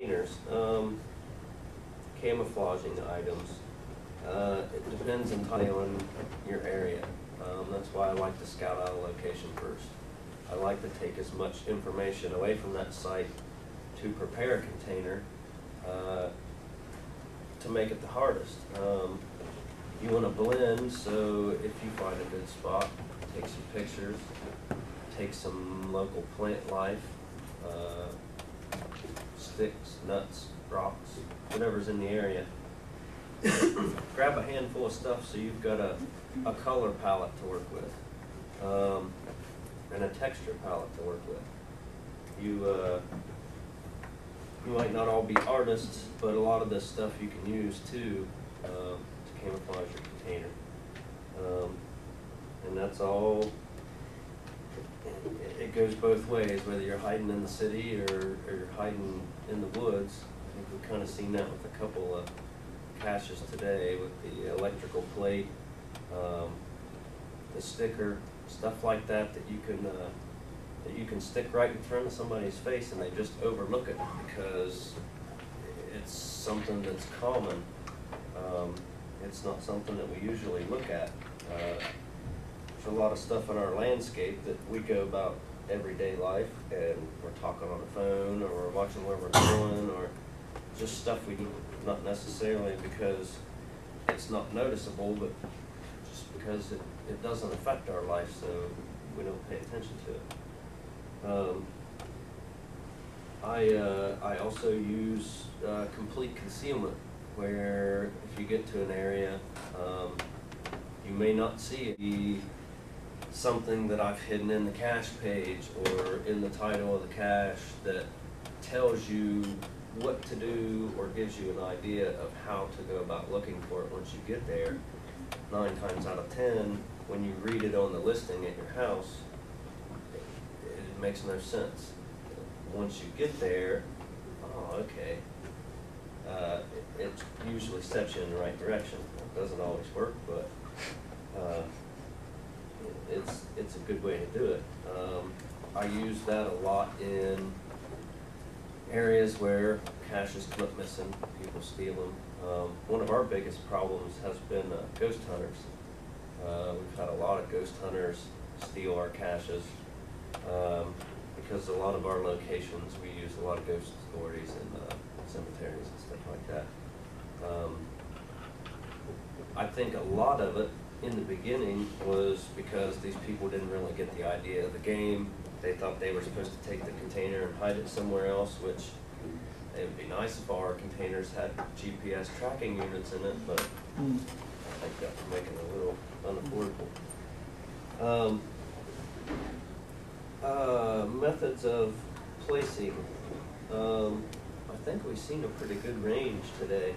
Containers, camouflaging items. It depends entirely on your area. That's why I like to scout out a location first. I like to take as much information away from that site to prepare a container to make it the hardest. You want to blend, so if you find a good spot, take some pictures, take some local plant life, sticks, nuts, rocks, whatever's in the area. Grab a handful of stuff so you've got a color palette to work with, and a texture palette to work with. You might not all be artists, but a lot of this stuff you can use too to camouflage your container. And that's all. It goes both ways, whether you're hiding in the city or you're hiding in the woods. I think we've kind of seen that with a couple of caches today, with the electrical plate, the sticker, stuff like that that you can stick right in front of somebody's face and they just overlook it because it's something that's common. It's not something that we usually look at. There's a lot of stuff in our landscape that we go about everyday life, and we're talking on the phone, or we're watching where we're going, or just stuff we do, not necessarily because it's not noticeable, but just because it doesn't affect our life, so we don't pay attention to it. I also use complete concealment, where if you get to an area, you may not see something that I've hidden in the cache page or in the title of the cache that tells you what to do or gives you an idea of how to go about looking for it once you get there. 9 times out of 10, when you read it on the listing at your house, it makes no sense. Once you get there, oh, okay, it usually steps you in the right direction. It doesn't always work, but it's a good way to do it. I use that a lot in areas where caches come up missing, people steal them. One of our biggest problems has been ghost hunters. We've had a lot of ghost hunters steal our caches because a lot of our locations we use a lot of ghost stories and cemeteries and stuff like that. I think a lot of it in the beginning was because these people didn't really get the idea of the game. They thought they were supposed to take the container and hide it somewhere else, which it would be nice if our containers had GPS tracking units in it, but I think that would make it a little unaffordable. Methods of placing. I think we've seen a pretty good range today.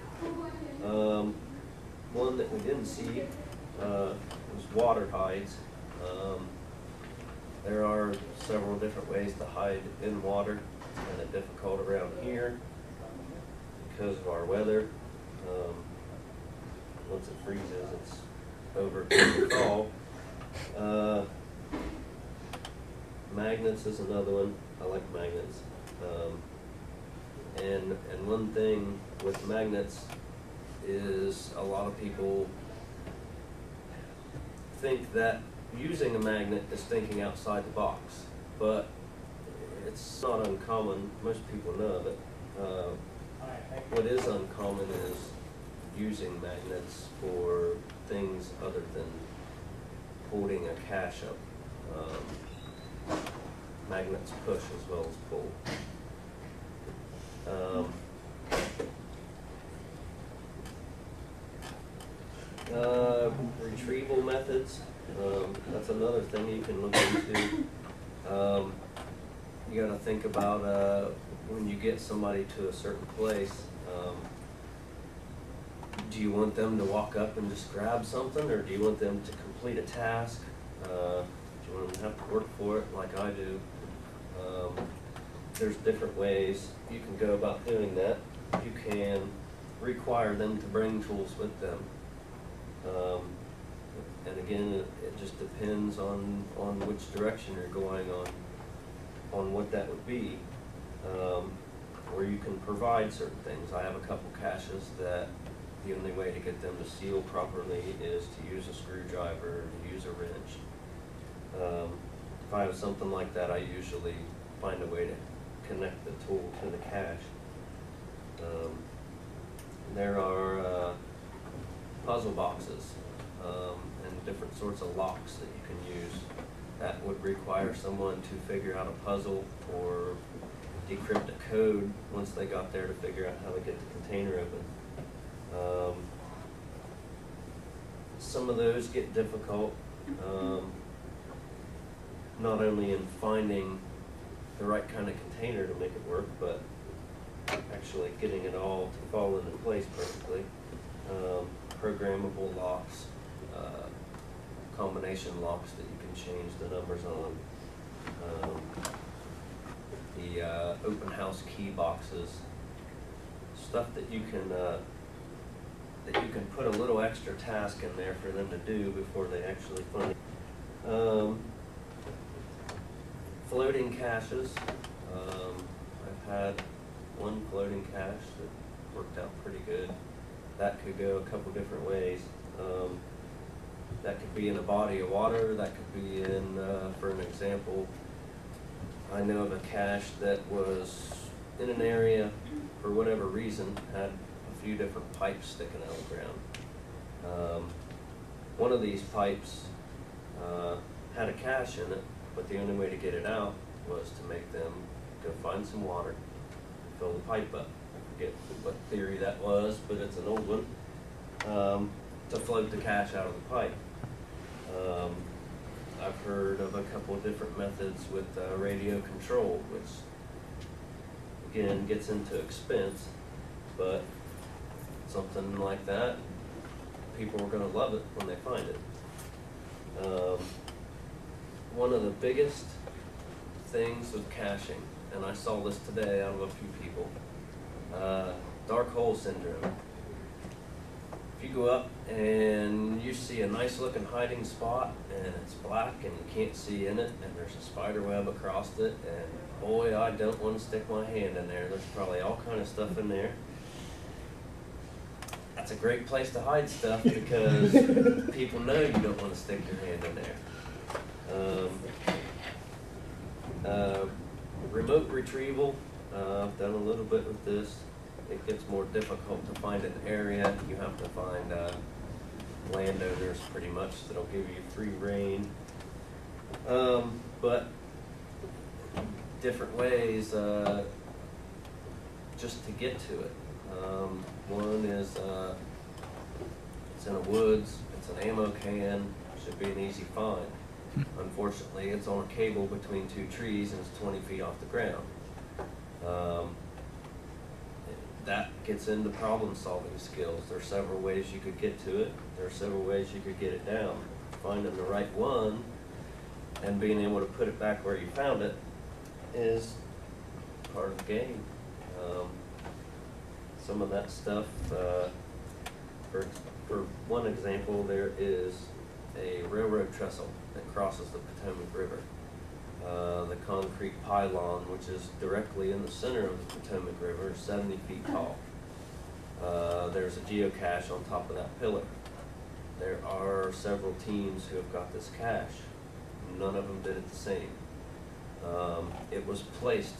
One that we didn't see was water hides. There are several different ways to hide in water. It's kind of difficult around here because of our weather. Once it freezes, it's over to the fall. Magnets is another one. I like magnets. And one thing with magnets is a lot of people think that using a magnet is thinking outside the box, but it's not uncommon. Most people know of it. What is uncommon is using magnets for things other than holding a cache up. Magnets push as well as pull. Retrieval methods, that's another thing you can look into. You got to think about when you get somebody to a certain place, do you want them to walk up and just grab something, or do you want them to complete a task? Do you want them to have to work for it like I do? There's different ways you can go about doing that. You can require them to bring tools with them. And again, it just depends on which direction you're going on what that would be. where you can provide certain things. I have a couple caches that the only way to get them to seal properly is to use a screwdriver, to use a wrench. If I have something like that, I usually find a way to connect the tool to the cache. There are puzzle boxes and different sorts of locks that you can use that would require someone to figure out a puzzle or decrypt a code once they got there to figure out how to get the container open. Some of those get difficult, not only in finding the right kind of container to make it work, but actually getting it all to fall into place perfectly. Programmable locks, combination locks that you can change the numbers on, the open house key boxes, stuff that you can put a little extra task in there for them to do before they actually find it. Floating caches. I've had one floating cache that worked out pretty good. That could go a couple different ways. That could be in a body of water, that could be in, for an example, I know of a cache that was in an area, for whatever reason, had a few different pipes sticking out of the ground. One of these pipes had a cache in it, but the only way to get it out was to make them go find some water, fill the pipe up. I forget what theory that was, but it's an old one, to float the cache out of the pipe. I've heard of a couple of different methods with radio control, which again gets into expense, but something like that, people are going to love it when they find it. One of the biggest things with caching, and I saw this today out of a few people, dark hole syndrome. If you go up and you see a nice looking hiding spot and it's black and you can't see in it and there's a spider web across it, and boy, I don't want to stick my hand in there. There's probably all kind of stuff in there. That's a great place to hide stuff because people know you don't want to stick your hand in there. Remote retrieval, I've done a little bit with this. It gets more difficult to find an area. You have to find landowners pretty much that'll give you free reign. But different ways just to get to it. One is it's in the woods, it's an ammo can, should be an easy find. Unfortunately, it's on a cable between two trees and it's 20 feet off the ground. That gets into problem solving skills. There are several ways you could get to it. There are several ways you could get it down. Finding the right one and being able to put it back where you found it is part of the game. Some of that stuff, for one example, there is a railroad trestle that crosses the Potomac River. The concrete pylon, which is directly in the center of the Potomac River, is 70 feet tall. There's a geocache on top of that pillar. There are several teams who have got this cache. None of them did it the same. It was placed